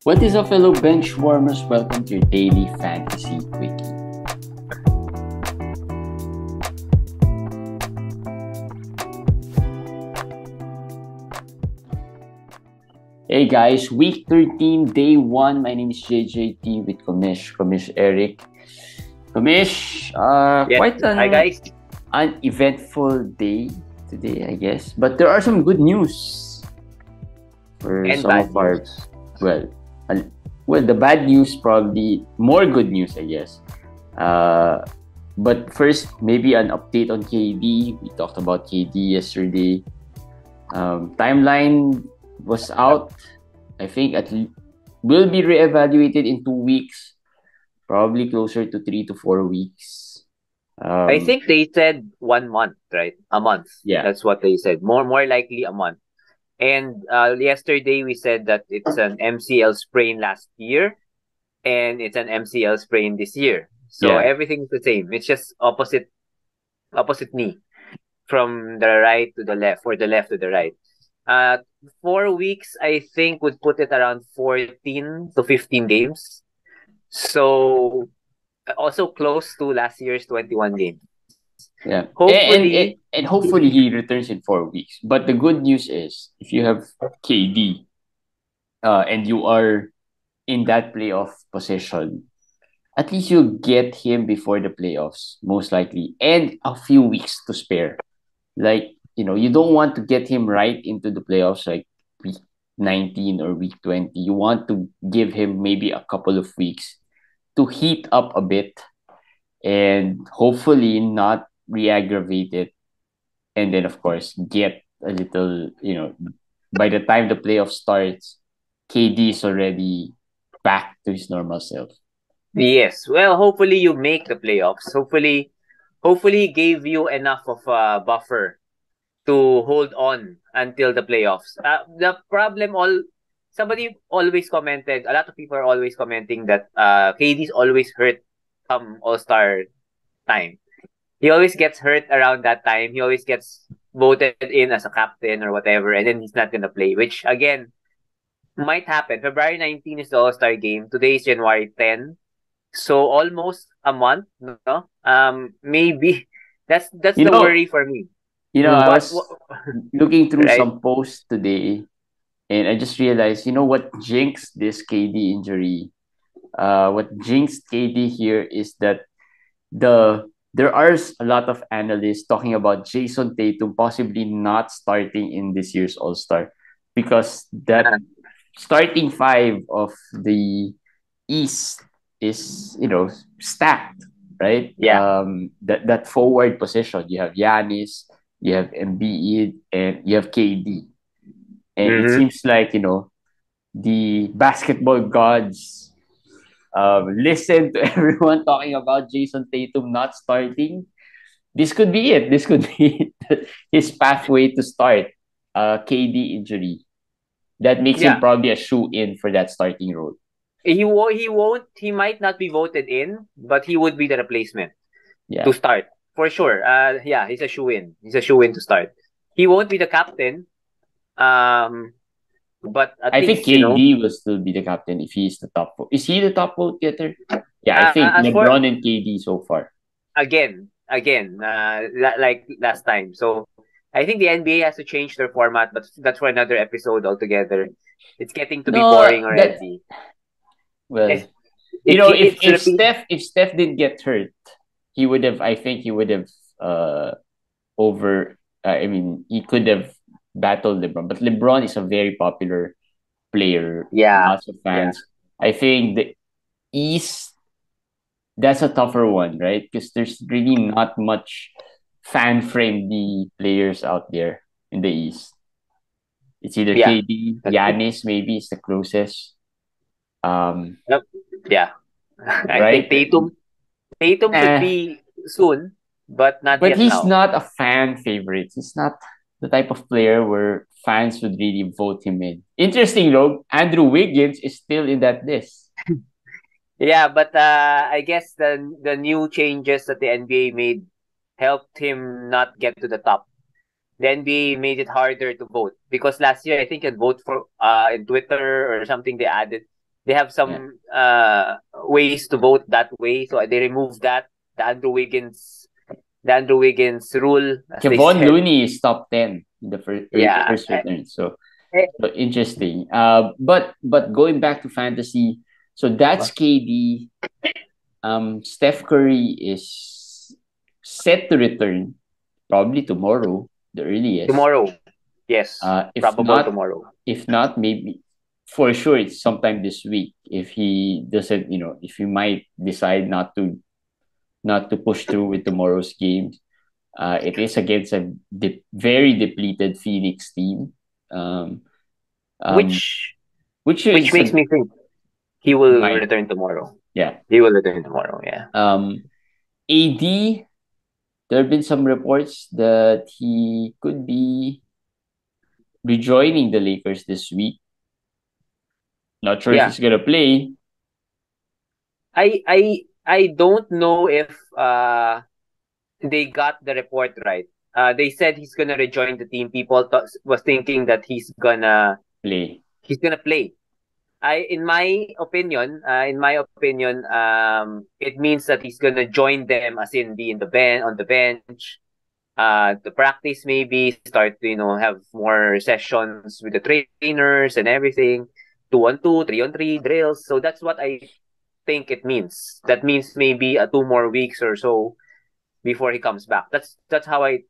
What is up, fellow bench warmers? Welcome to your daily fantasy quickie. Hey guys, week 13, day 1. My name is JJT with Komish Eric. Komish, Yes. quite Hi, guys. an eventful day today, I guess. But there are some good news for And some bad of our, news. well, the bad news probably more good news, I guess. But first, maybe an update on KD. We talked about KD yesterday. Timeline was out. I think will be reevaluated in 2 weeks, probably closer to 3 to 4 weeks. I think they said 1 month, right? A month. Yeah, That's what they said. More likely a month. And yesterday we said that it's an MCL sprain last year, and it's an MCL sprain this year. So yeah, everything's the same. It's just opposite knee from the right to the left, or the left to the right. 4 weeks, I think, would put it around 14 to 15 games. So also close to last year's 21 games. yeah. Hopefully, And hopefully he returns in 4 weeks. But the good news is, if you have KD, and you are in that playoff position, at least you get him before the playoffs, most likely, and a few weeks to spare. Like, you don't want to get him right into the playoffs like week 19 or week 20. You want to give him maybe a couple of weeks to heat up a bit and hopefully not re-aggravate it. And then, of course, get a little, by the time the playoff starts, KD is already back to his normal self. yes. Well, hopefully you make the playoffs. Hopefully he gave you enough of a buffer to hold on until the playoffs. The problem somebody always commented, a lot of people are always commenting that KD's always hurt come All-Star time. He always gets hurt around that time. He always gets voted in as a captain or whatever, and then he's not gonna play, which again might happen. February 19 is the All-Star game. Today is January 10. So almost a month, no? Maybe that's You the know, worry for me. I What was looking through right? some posts today and I just realized, what jinxed this KD injury? What jinxed KD here is that there are a lot of analysts talking about Jason Tatum possibly not starting in this year's All Star because that Uh, starting five of the East is stacked, right? yeah. That forward position you have Giannis, you have Embiid, and you have KD, and it Mm-hmm. seems like the basketball gods listen to everyone talking about Jason Tatum not starting. This could be it. This could be his pathway to start. KD injury that makes him Yeah. probably a shoe in for that starting role. He might not be voted in, but he would be the replacement to Yeah, start. For sure. Yeah, he's a shoe in. He's a shoe in to start. He won't be the captain. Um but at I think least, KD will still be the captain if he's the top vote. Is he the top vote getter? Yeah, I think as for LeBron and KD so far. again, like last time. So I think the NBA has to change their format, but that's for another episode altogether. It's getting to be No, boring that already. well, It's it's if repeat. Steph didn't get hurt, he would have. I think he would have over. I mean, he could have battled LeBron, but LeBron is a very popular player, Yeah, lots of yeah, fans. I think the East, that's a tougher one, right? Because there's really not much fan friendly players out there in the East. It's either yeah. KD, That's true. Giannis maybe is the closest. Um, Yep. Yeah. I think right? Tatum could Eh, be soon, but not but yet he's now. not a fan favorite. He's not the type of player where fans would really vote him in. Interesting though, Andrew Wiggins is still in that list. Yeah, but I guess the new changes that the NBA made helped him not get to the top. The NBA made it harder to vote because last year I think you'd vote for in Twitter or something they added. they have Yeah. some ways to vote that way, so they removed that, the Andrew Wiggins the Andrew Wiggins rule, as they Kevon said. Looney is top 10 in the Yeah. first return. Eh, So interesting. But going back to fantasy, so that's KD. Steph Curry is set to return probably tomorrow, the earliest. Tomorrow. Yes. If Probable not, tomorrow. maybe for sure it's sometime this week. If he doesn't, if he might decide not to push through with tomorrow's games. It is against a very depleted Phoenix team. Um, um, Which which which is makes a me think he will might, return tomorrow. yeah. He will return tomorrow, yeah. AD, there have been some reports that he could be rejoining the Lakers this week. Not sure if Yeah. he's gonna play. I don't know if they got the report right. They said he's gonna rejoin the team. People was thinking that Play. he's gonna play. In my opinion, it means that he's gonna join them, as in be in the bench on the bench, to practice, maybe start to have more sessions with the trainers and everything, 2-on-2, 3-on-3 drills. So that's what I think it means. That means maybe 2 more weeks or so before he comes back. That's how I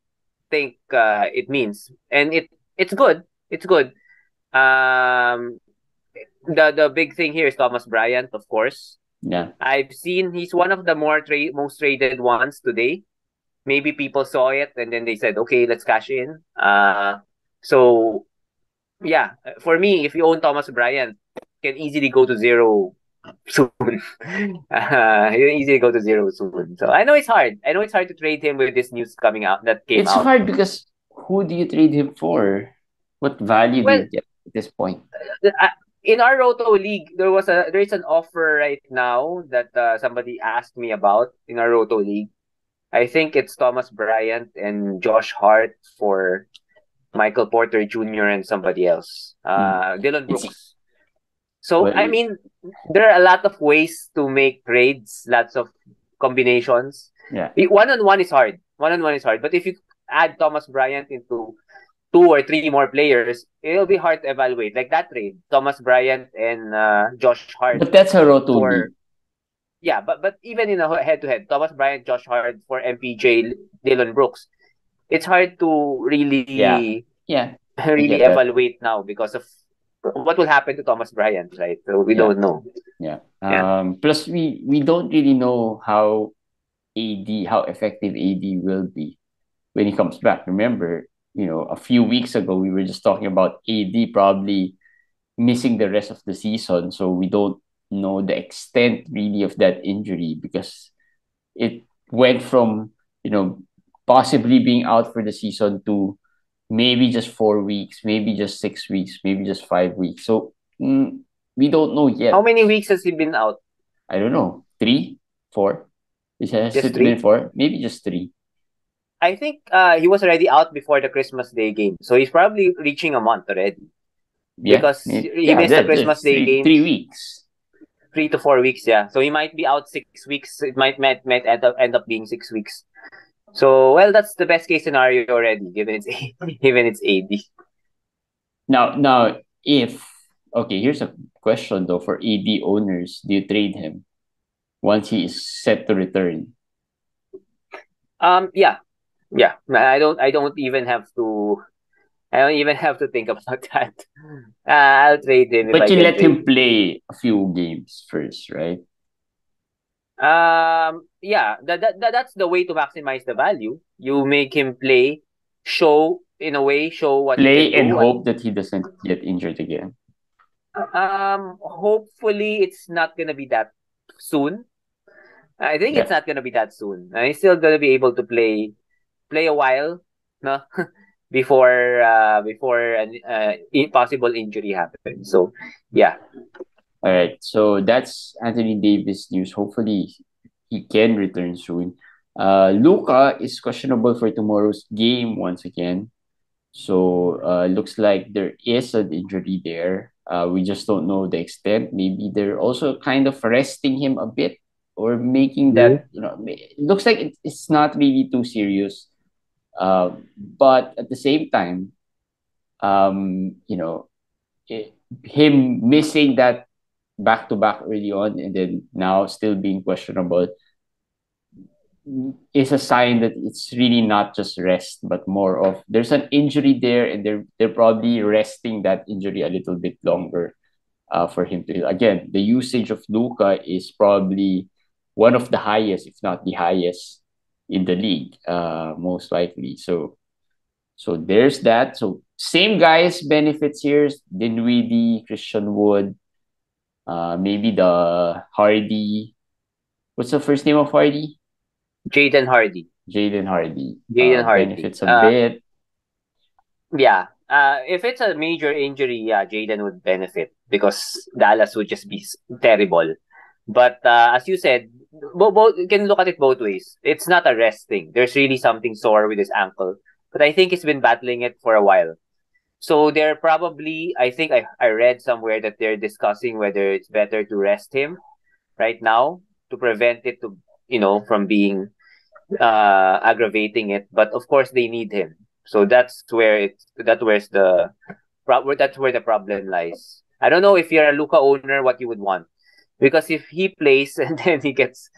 think it means, and it's good. It's good. Um, the big thing here is Thomas Bryant, of course. Yeah. I've seen he's one of the most traded ones today. Maybe people saw it and then they said, okay, let's cash in. So yeah, for me, if you own Thomas Bryant, you can easily go to zero soon. You can easily go to zero soon. So I know it's hard. I know it's hard to trade him with this news coming out that came It's out. hard because who do you trade him for? What value do Well, you get at this point? uh, in our Roto League, there is an offer right now that somebody asked me about in our Roto League. I think it's Thomas Bryant and Josh Hart for Michael Porter Jr. and somebody else. Hmm. Dylan It's Brooks. So I well, mean, there are a lot of ways to make trades, lots of combinations. yeah, 1-on-1 is hard. 1-on-1 is hard. But if you add Thomas Bryant into 2 or 3 more players, it'll be hard to evaluate. Like that trade, Thomas Bryant and Josh Hart but that's a Roto for league. yeah, but even in a head to head, Thomas Bryant, Josh Hart for MPJ, Dylan Brooks, it's hard to Yeah, really yeah, I really get that. evaluate now because of what will happen to Thomas Bryant, right? So we Yeah, don't know. yeah. Yeah. Plus we don't really know how effective AD will be when he comes back. Remember, a few weeks ago we were just talking about AD probably missing the rest of the season, so we don't know the extent really of that injury because it went from possibly being out for the season to maybe just 4 weeks, maybe just 6 weeks, maybe just 5 weeks. So we don't know How yet. many weeks has he been out? I don't know, 3, 4. Has Just it been three? 4? Maybe just 3. I think he was already out before the Christmas Day game. So he's probably reaching a month already Yeah, because he yeah. missed the Christmas That's Day three games, weeks. 3 to 4 weeks. Yeah, so he might be out 6 weeks. It might end up being 6 weeks. So well, that's the best case scenario already, given it's given it's AD. Now, if okay, here's a question though for AD owners: do you trade him once he is set to return? Yeah, yeah. I don't even have to think about that. I'll trade him if But I you can let trade him him. play a few games first, right? Yeah, that's the way to maximize the value. You make him play, show what he can Play do. and hope that he doesn't get injured again. Hopefully it's not gonna be that soon. I think it's Yeah. not gonna be that soon. He's still gonna be able to play a while, no, before an possible injury happens. So yeah. All right. So that's Anthony Davis news. Hopefully he can return soon. Luka is questionable for tomorrow's game once again. So looks like there is an injury there. We just don't know the extent. Maybe they're also kind of resting him a bit or making Mhm. that, it looks like it's not really too serious. But at the same time, you know, it, him missing that back to back early on and then now still being questionable is a sign that it's really not just rest, but more of there's an injury there, and they're probably resting that injury a little bit longer for him to. Again, the usage of Luka is probably one of the highest, if not the highest, in the league, most likely. So there's that. So same guys benefits here: Dinwiddie, Christian Wood, maybe the Hardy. What's the first name of Hardy? Jaden Hardy. Jaden Hardy Jaden Hardy. benefits a bit. Yeah. If it's a major injury, yeah, Jaden would benefit because Dallas would just be terrible. But as you said, both you can look at it both ways. It's not a rest thing. There's really something sore with his ankle, but I think he's been battling it for a while. So they're probably, I think I read somewhere that they're discussing whether it's better to rest him right now to prevent it to, from being aggravating it. But of course, they need him. So that's where the problem lies. I don't know if you're a Luka owner, what you would want, because if he plays and then he gets,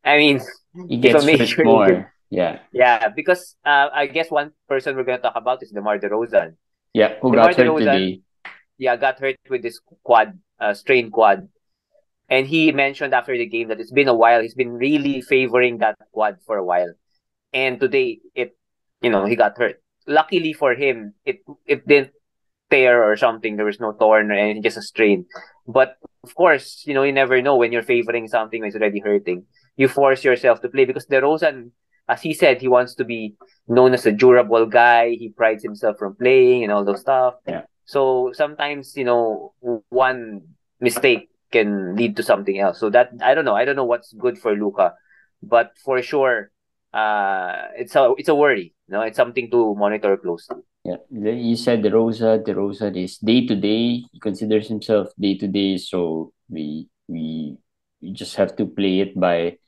I mean, He if a gets hurt major injury, more. Yeah. yeah, because I guess one person we're gonna talk about is DeMar DeRozan. Yeah. Who DeMar got hurt DeRozan, today? yeah, got hurt with this quad, strained quad. And he mentioned after the game that it's been a while. He's been really favoring that quad for a while. And today, he got hurt. Luckily for him, it didn't tear or something. There was no torn or anything, just a strain. But of course, you never know when you're favoring something when it's already hurting. You force yourself to play because DeRozan, as he said, he wants to be known as a durable guy. He prides himself from playing and all those stuff. Yeah. So sometimes, one mistake can lead to something else. So that I don't know. I don't know what's good for Luka, but for sure, it's a worry. It's something to monitor closely. Yeah. You said DeRozan is day to day. He considers himself day to day. So we just have to play it by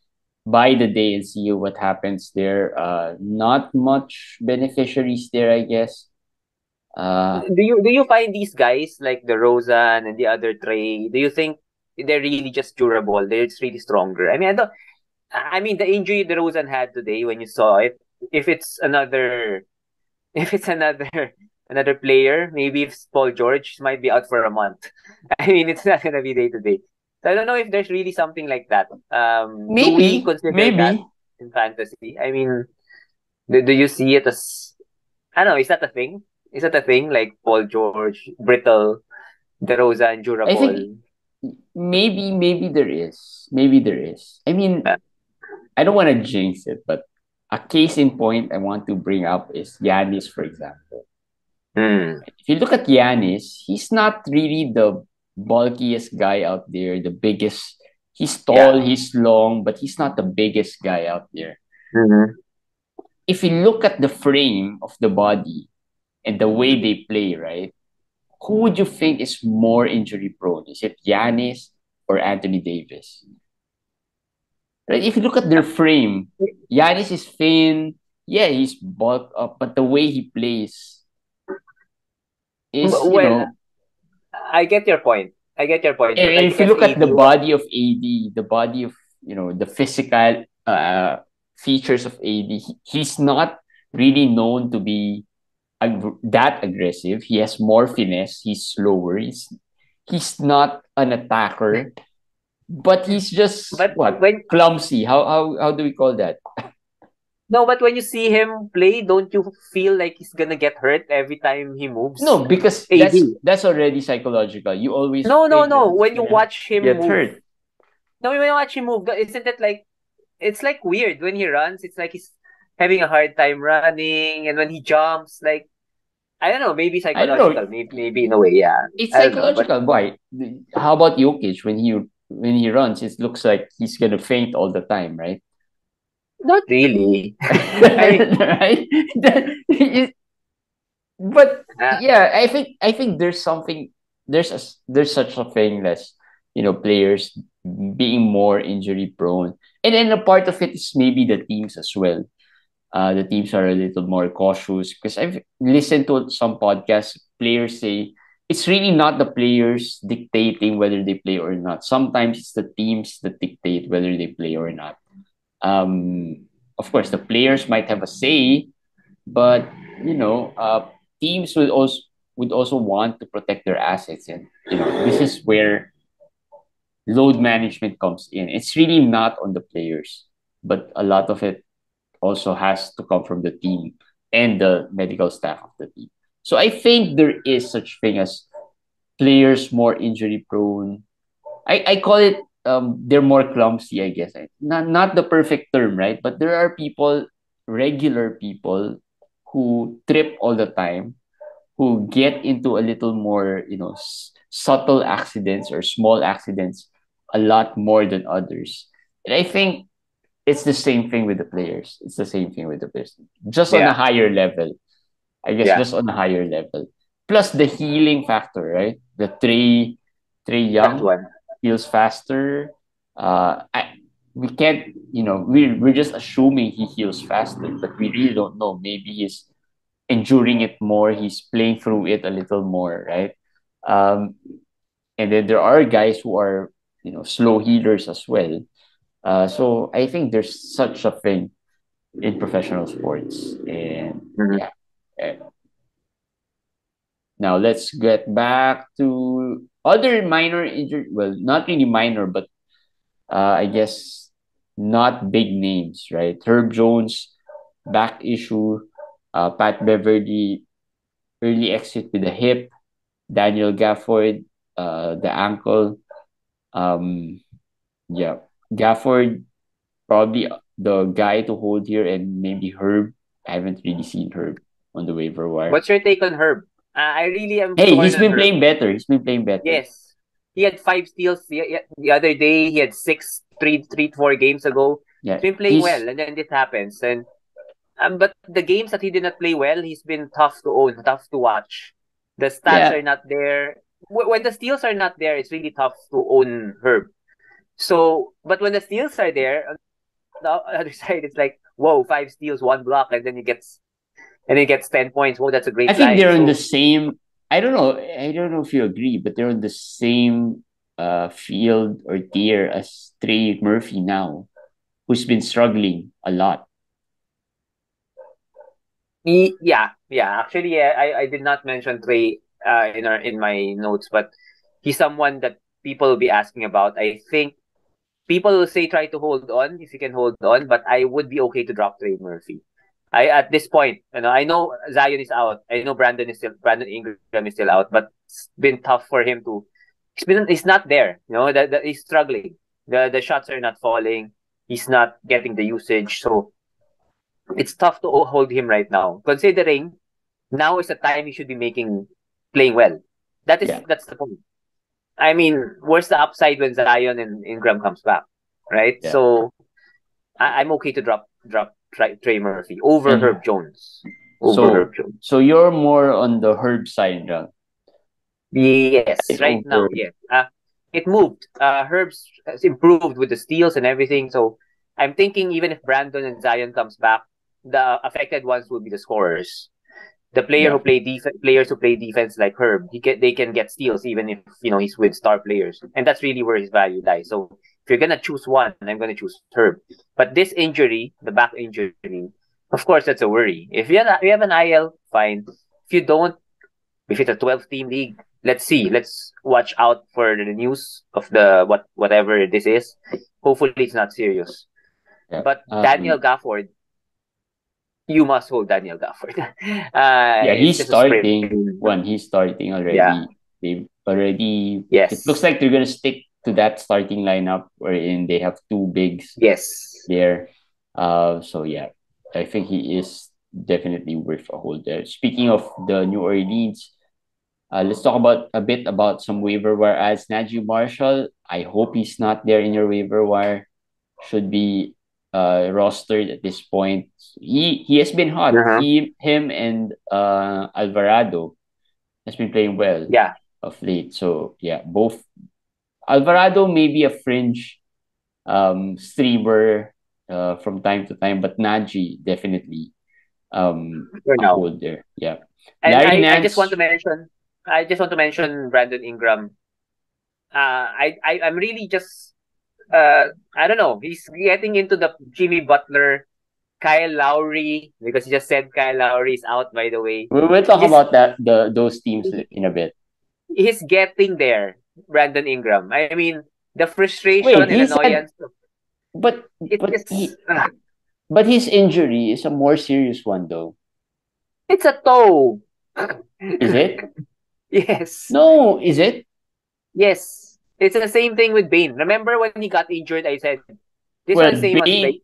the day and see what happens there. Not much beneficiaries there, I guess. Do you find these guys like the Rosen and the other Trey? Do you think they're really just durable? They're just really stronger. I mean, I don't. I mean, the injury the Rosen had today when you saw it. If it's another, if it's another player, maybe if it's Paul George might be out for a month. I mean, it's not gonna be day to day. So I don't know if there's really something like that. Do we consider that Maybe. in fantasy? I mean, do you see it as I don't know? Is that a thing? Is that a thing? Like Paul George, brittle, DeRozan, I think durable. maybe there is. Maybe there is. I mean, Uh, I don't want to jinx it, but a case in point I want to bring up is Yanis, for example. hmm. If you look at Yanis, he's not really the bulkiest guy out there, the biggest. He's tall, Yeah. he's long, but he's not the biggest guy out there. Mm-hmm. If you look at the frame of the body and the way they play, right? Who would you think is more injury prone? Is it Yanis or Anthony Davis? Right? If you look at their frame, Yanis is thin. Yeah, he's bulked up, but the way he plays is, Well, I get your point. I get your point. and Like if you because look at the AD, body of AD, the body of, the physical features of AD, he's not really known to be that aggressive. He has more finesse. He's slower. He's not an attacker, but he's just but what, when clumsy. How do we call that? no, but when you see him play, don't you feel like he's gonna get hurt every time he moves? No, because AD. that's already psychological. You always No, no, think that no. he's When you gonna watch him get move, hurt. no, when you watch him move, isn't it like it's like weird when he runs? It's like he's having a hard time running, and when he jumps, like I don't know, maybe I don't know. psychological, maybe in a way, yeah. It's I don't know, but psychological. Why? How about Jokic when he runs? It looks like he's gonna faint all the time, right? not really. I mean, Right? But uh, yeah, I think there's something. there's such a thing as players being more injury prone, and then a part of it is maybe the teams as well. The teams are a little more cautious because I've listened to some podcasts. Players say it's really not the players dictating whether they play or not. Sometimes it's the teams that dictate whether they play or not. Of course, the players might have a say, but teams would also want to protect their assets, and this is where load management comes in. It's really not on the players, but a lot of it also has to come from the team and the medical staff of the team. So I think there is such thing as players more injury prone. I call it they're more clumsy, I guess. Not the perfect term, right? But there are people, regular people, who trip all the time, who get into a little more, subtle accidents or small accidents a lot more than others. And I think it's the same thing with the players. It's the same thing with the players. Just on a Yeah. higher level. I guess Yeah. just on a higher level. Plus the healing factor, right? The Trey That Young one. heals faster. We can't, we're just assuming he heals faster, but we really don't know. Maybe he's enduring it more. He's playing through it a little more, right? Um, and then there are guys who are, slow healers as well. So I think there's such a thing in professional sports, and Mhm. yeah. Eh, Now let's get back to other minor injury. Well, not really minor, but I guess not big names, right? Herb Jones, back issue. Pat Beverly, early exit with the hip. Daniel Gafford, the ankle. Um, yeah, Gafford probably the guy to hold here, and maybe Herb. I haven't really seen Herb on the waiver wire. What's your take on Herb? I really am Hey, torn he's on been Herb. playing better. He's been playing better. Yes, he had 5 steals the other day. He had six, 4 games ago. Yeah, He's been playing well, he's and then this happens. And but the games that he did not play well, he's been tough to own, tough to watch. The stats yeah. are not there. When the steals are not there, it's really tough to own Herb. So, but when the steals are there, on the other side, it's like, whoa, 5 steals, 1 block, and then he gets 10 points. Whoa, that's a I great think line. they're on the So same. I don't know. I don't know if you agree, but they're on the same field or tier as Trey Murphy now, who's been struggling a lot. yeah. Actually, I did not mention Trey in my notes, but he's someone that people will be asking about. I think people will say try to hold on if you can hold on, but I would be okay to drop Trey Murphy. I At this point, I know Zion is out. I know Brandon Ingram is still out, but it's been tough for him to. He's not there. That he's struggling. The shots are not falling. He's not getting the usage, so it's tough to hold him right now. Considering now is the time he should be playing well. Yeah, That's the point. I mean, where's the upside when Zion and Ingram comes back, right? yeah. So I'm okay to drop Trey Murphy over And Herb Jones. Over so, Herb Jones. so you're more on the Herb side, Yes, right? right Over. now, yes. It moved. Herb's has improved with the steals and everything. So I'm thinking even if Brandon and Zion comes back, the affected ones will be the scorers. The Yeah, players who play defense like Herb, they can get steals even if he's with star players, and that's really where his value lies. So if you're gonna choose one, I'm gonna choose Herb. But this injury, the back injury, of course that's a worry. If you have an IL, fine. If you don't, if it's a 12 team league, let's see. Let's watch out for the news of the whatever this is. Hopefully it's not serious. yeah. But Daniel Gafford, you must hold Daniel Gafford. Yeah, It's he's just a starting. sprain. One, he's starting Yeah. already. They've already. It looks Yes. like they're gonna stick to that starting lineup wherein they have two bigs Yes. there. So yeah, I think he is definitely worth a hold there. Speaking of the New Orleans, let's talk about a bit about some waiver wire ads. Naji Marshall, I hope he's not there in your waiver wire. Should be rostered at this point. He has been hot. Uh-huh. Him and Alvarado has been playing well. Yeah. of late. So yeah, both Alvarado may be a fringe streamer from time to time, but Naji definitely for a now. hold there. Yeah. And Larry I just want Nance. to mention, Brandon Ingram. I'm really just I don't know. He's getting into the Jimmy Butler, Kyle Lowry, because he just said Kyle Lowry is out, by the way. We'll talk He's about that those teams in a bit. he's getting there, Brandon Ingram. I mean, the frustration Wait, and he said, annoyance. but It's but just but his injury is a more serious one though. it's a toe. Is it? Yes, No, is it? yes. It's the same thing with Bane. Remember when he got injured? I said this Well, one same as Bane.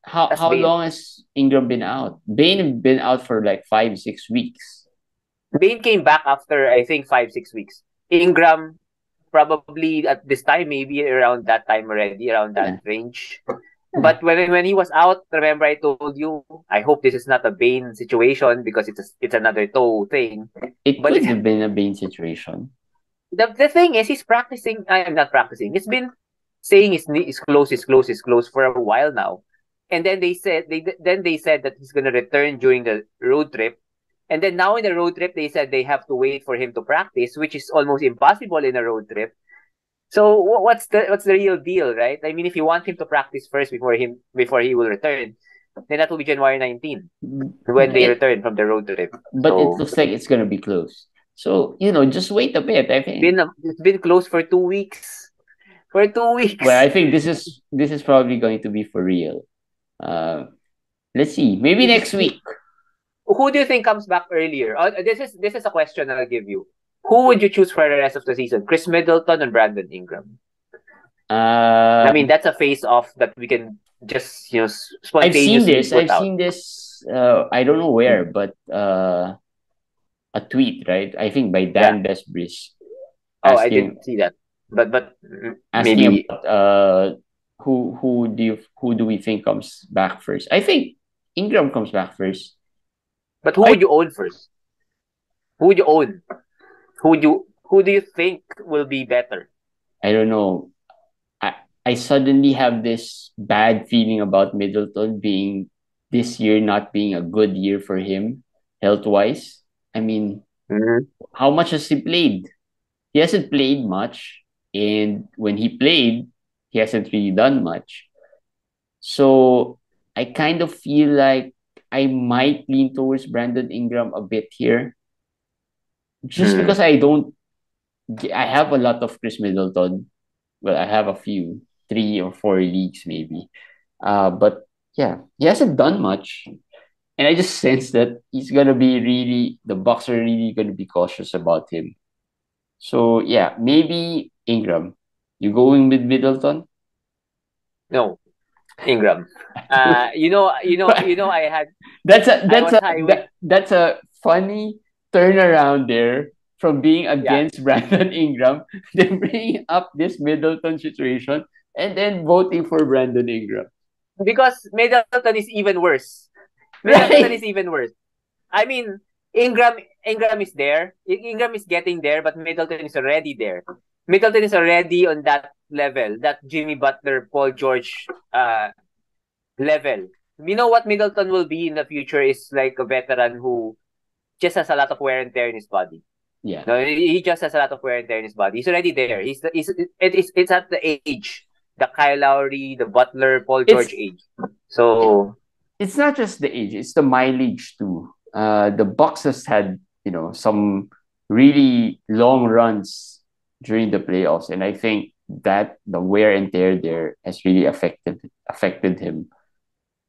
How Bane. long has Ingram been out? Bane been out for like 5 6 weeks. Bane came back after I think 5 6 weeks. Ingram probably at this time, maybe around that time already, around that Yeah, range. yeah. But when he was out, remember I told you, I hope this is not a Bane situation because it's another toe thing. It But could have been a Bane situation. the thing is, he's practicing. I am not practicing. He's been saying his knee is close, is close for a while now. And then they said that he's gonna return during the road trip. And then now in the road trip, they said they have to wait for him to practice, which is almost impossible in a road trip. So what's the real deal, right? I mean, if you want him to practice first before he will return, then that will be January 19 when they It, return from the road trip. but it So looks like it's gonna be close. So just wait a bit. I think. it's been closed for 2 weeks. For two Well, weeks. I think this is probably going to be for real. Uh, let's see. Maybe next week. Who do you think comes back earlier? This is a question I'll give you. Who would you choose for the rest of the season? Khris Middleton and Brandon Ingram. I mean, Um, that's a face off that we can just I've seen spontaneously this. put I've out. seen this. I don't know where, but a tweet, right? I think by Yeah. Dan Besbris Oh, I asking didn't see that. But asking maybe. about who do we think comes back first? I think Ingram comes back first. But who I would you own first? Who would you own? Who do you think will be better? I don't know. I I suddenly have this bad feeling about Middleton being this year not being a good year for him health wise. I mean, Mm-hmm. how much has he played? He hasn't played much, and when he played, he hasn't really done much. So I kind of feel like I might lean towards Brandon Ingram a bit here, just because I have a lot of Chris Middleton. Well, I have a few, 3 or 4 leagues maybe. But yeah, he hasn't done much, and I just sense that the Bucks are really gonna be cautious about him. So yeah, maybe Ingram. You going with Middleton? No, Ingram. I had I was high with That's a funny turnaround there from being yeah against Brandon Ingram, then bringing up this Middleton situation, and then voting for Brandon Ingram. because Middleton is even worse. Middleton Right? is even worse. I mean, Ingram is there. Ingram is getting there, but Middleton is already there. Middleton is already on that level, that Jimmy Butler, Paul George level. You know what Middleton will be in the future is like a veteran who just has a lot of wear and tear in his body. Yeah. No, he just has a lot of wear and tear in his body. He's already there. It's at the age, the Kyle Lowry, the Butler, Paul It's George age. So it's not just the age, it's the mileage too. The Bucks has had, some really long runs during the playoffs, and I think that the wear and tear there has really affected him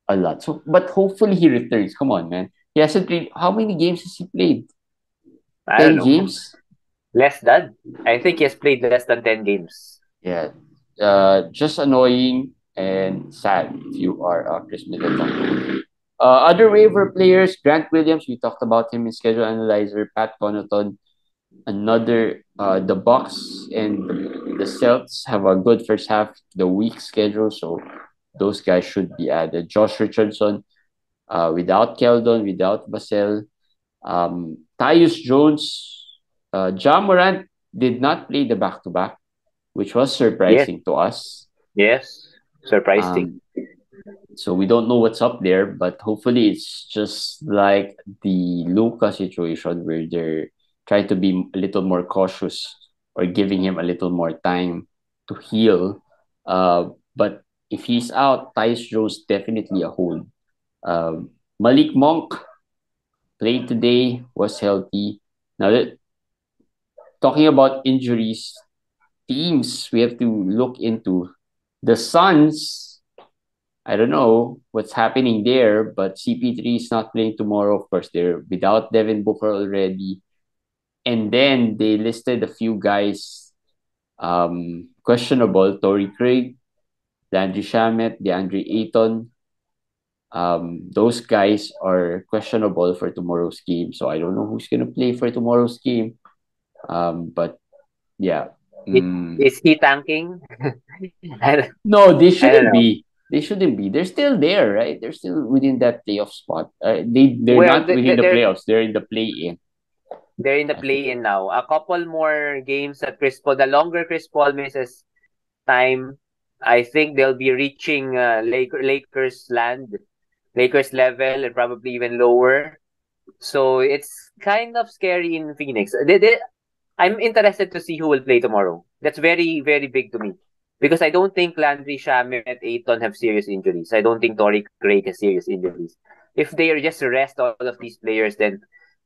a lot. So, but hopefully he returns. Come on, man. He hasn't played. How many games has he played? I don't Ten know. games. Less than. I think he has played less than 10 games. Yeah. Just annoying and sad if you are Chris Middleton. Other waiver players, Grant Williams, we talked about him in Schedule Analyzer, Pat Connaughton, another, the Bucks and the Celtics have a good first half, the week schedule, so those guys should be added. Josh Richardson, without Keldon, without Vassell, Tyus Jones, Ja Morant did not play the back to back, which was Yes, surprising to us. yes. Surprising. Um, so we don't know what's up there, but hopefully it's just like the Luka situation where they're trying to be a little more cautious or giving him a little more time to heal. But if he's out, Tyus Jones definitely a hold. Malik Monk played today, was healthy. Now, talking about injuries, teams we have to look into. The Suns, I don't know what's happening there, but CP3 is not playing tomorrow. Of course, they're without Devin Booker already. And then they listed a few guys questionable: Torrey Craig, Landry Shamet, DeAndre Ayton. Those guys are questionable for tomorrow's game. So I don't know who's going to play for tomorrow's game. But yeah. Is, Mm. is he tanking? I don't, No, they I don't shouldn't know. be. They shouldn't be. They're still there, right? They're still within that playoff spot. They're Well, not within the playoffs. They're in the play in. they're in the I think. play-in now. A couple more games that Chris Paul, the longer Chris Paul misses time, I think they'll be reaching Lakers land, Lakers level, and probably even lower. So it's kind of scary in Phoenix. I'm interested to see who will play tomorrow. That's very, very big to me. Because I don't think Landry, Shamet, Ayton have serious injuries. I don't think Torrey Craig has serious injuries. If they just rest all of these players, then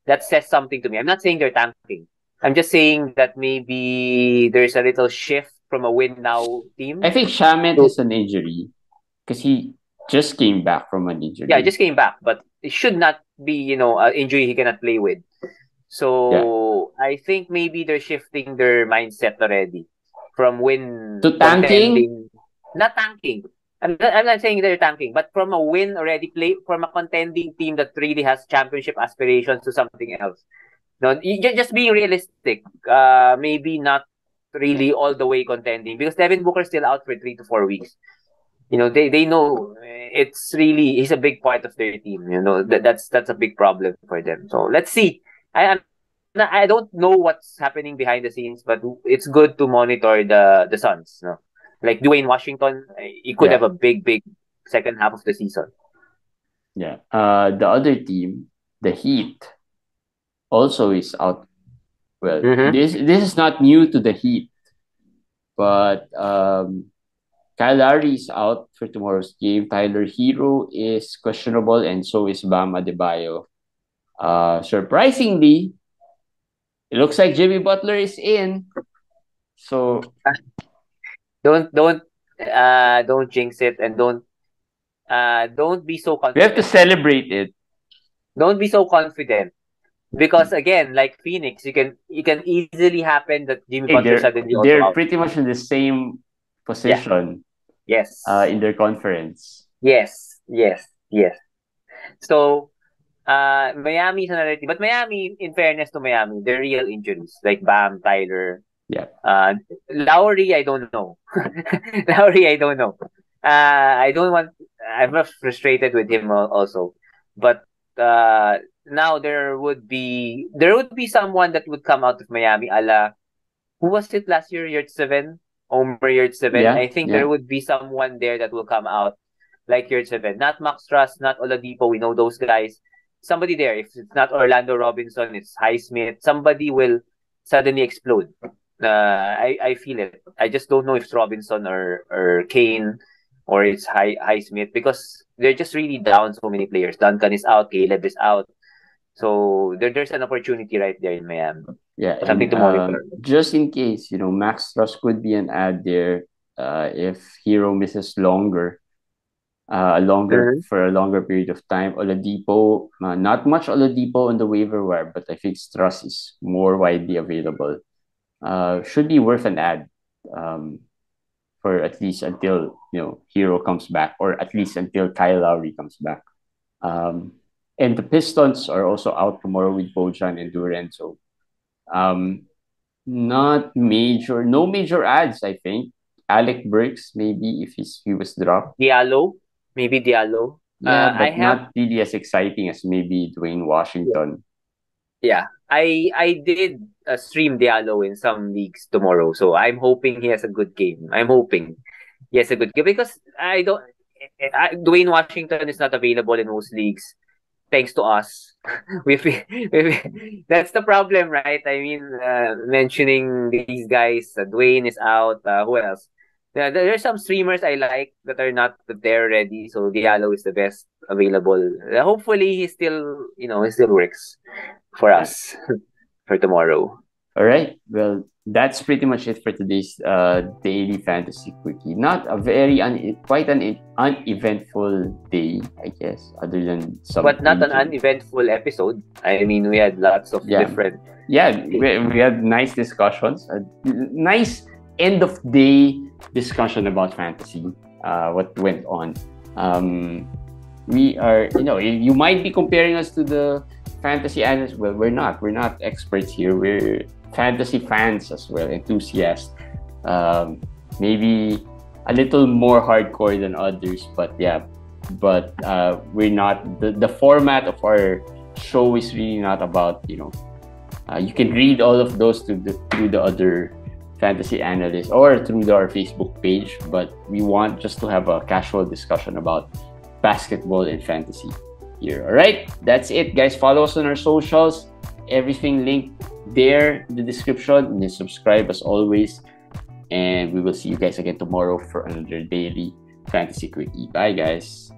that says something to me. I'm not saying they're tanking. I'm just saying that maybe there's a little shift from a win now I team think Shamet to has an injury because he just came back from an yeah, injury. just came back, but it should not be, an injury he cannot play with. Yeah, So I think maybe they're shifting their mindset already from win to tanking. contending, not tanking. I'm not saying they're tanking, but from a win already play from a contending team that really has championship aspirations to something else. No, just being realistic. Maybe not really all the way contending because Devin Booker's still out for 3 to 4 weeks. They know it's really he's a big part of their team. That's a big problem for them. So let's see. I don't know what's happening behind the scenes, but it's good to monitor the Suns. No? Like Dwayne Washington, he could Yeah, have a big second half of the season. yeah. The other team, the Heat, also is out. Well, Mm-hmm. this is not new to the Heat, but Kyle Lowry is out for tomorrow's game. Tyler Hero is questionable, and so is Bam Adebayo. Surprisingly, it looks like Jimmy Butler is in. So Don't jinx it and don't be so we have to confident. celebrate it. Don't be so confident because again, like Phoenix, you can easily happen that Jimmy Hey, Butler they're suddenly also they're out. pretty much in the same Yeah. position Yes. in their conference. Yes. Yes. Yes. So Miami's another team, but Miami, in fairness to Miami, they're real injuries like Bam, Tyler, Yeah. uh, Lowry. I don't know. Lowry, I don't know. I don't want. I'm not frustrated with him also, but now there would be someone that would come out of Miami, ala who was it last year? Yurt 7, Omer Yurt 7. Yeah. I think there Yeah. would be someone there that will come out like Yurt 7. Not Max Truss, not Oladipo. We know those guys. Somebody there. If it's not Orlando Robinson, it's Highsmith. Somebody will suddenly explode. I feel it. I just don't know if it's Robinson or Kane or it's Highsmith because they're just really down so many players. Duncan is out. Caleb is out. So there's an opportunity right there in Miami. Yeah. Something And to monitor. just in case, Max Truss could be an ad there if Hero misses for a longer period of time. Oladipo, not much Oladipo on the waiver wire, but I think Struss is more widely available. Should be worth an ad um, for at least until Hero comes back, or at least until Kyle Lowry comes back. Um, and the Pistons are also out tomorrow with Bojan and Durant. So um, no major ads. I think Alec Burks maybe if he was dropped. Diallo, maybe Diallo. Yeah, I but have not really as exciting as maybe Dwayne Washington. Yeah, I did stream Diallo in some leagues tomorrow, so I'm hoping he has a good game. I'm hoping he has a good game because I don't. Dwayne Washington is not available in most leagues, thanks to us. That's the problem, right? I mean, mentioning these guys, Dwayne is out. Who else? There's some streamers I like that are not there ready. So Diallo is the best available. Hopefully, he still works for Yeah. us for tomorrow. All right. Well, that's pretty much it for today's daily fantasy quickie. Not a very quite an uneventful day, I guess, other than some But not an injury. uneventful episode. I mean, we had lots of Yeah, different. yeah. We had nice discussions. A nice end of day discussion about fantasy. What went on. Um, we are, you might be comparing us to the fantasy analysts. Well, we're not. We're not experts here. We're fantasy fans as well, enthusiasts. Maybe a little more hardcore than others, but yeah. But we're not. The format of our show is really not about, you can read all of those through the other fantasy analysts or through our Facebook page, but we want just to have a casual discussion about basketball and fantasy here. All right, that's it, guys. Follow us on our socials. Everything linked there in the description. And then subscribe as always. And we will see you guys again tomorrow for another daily fantasy quickie. Bye, guys.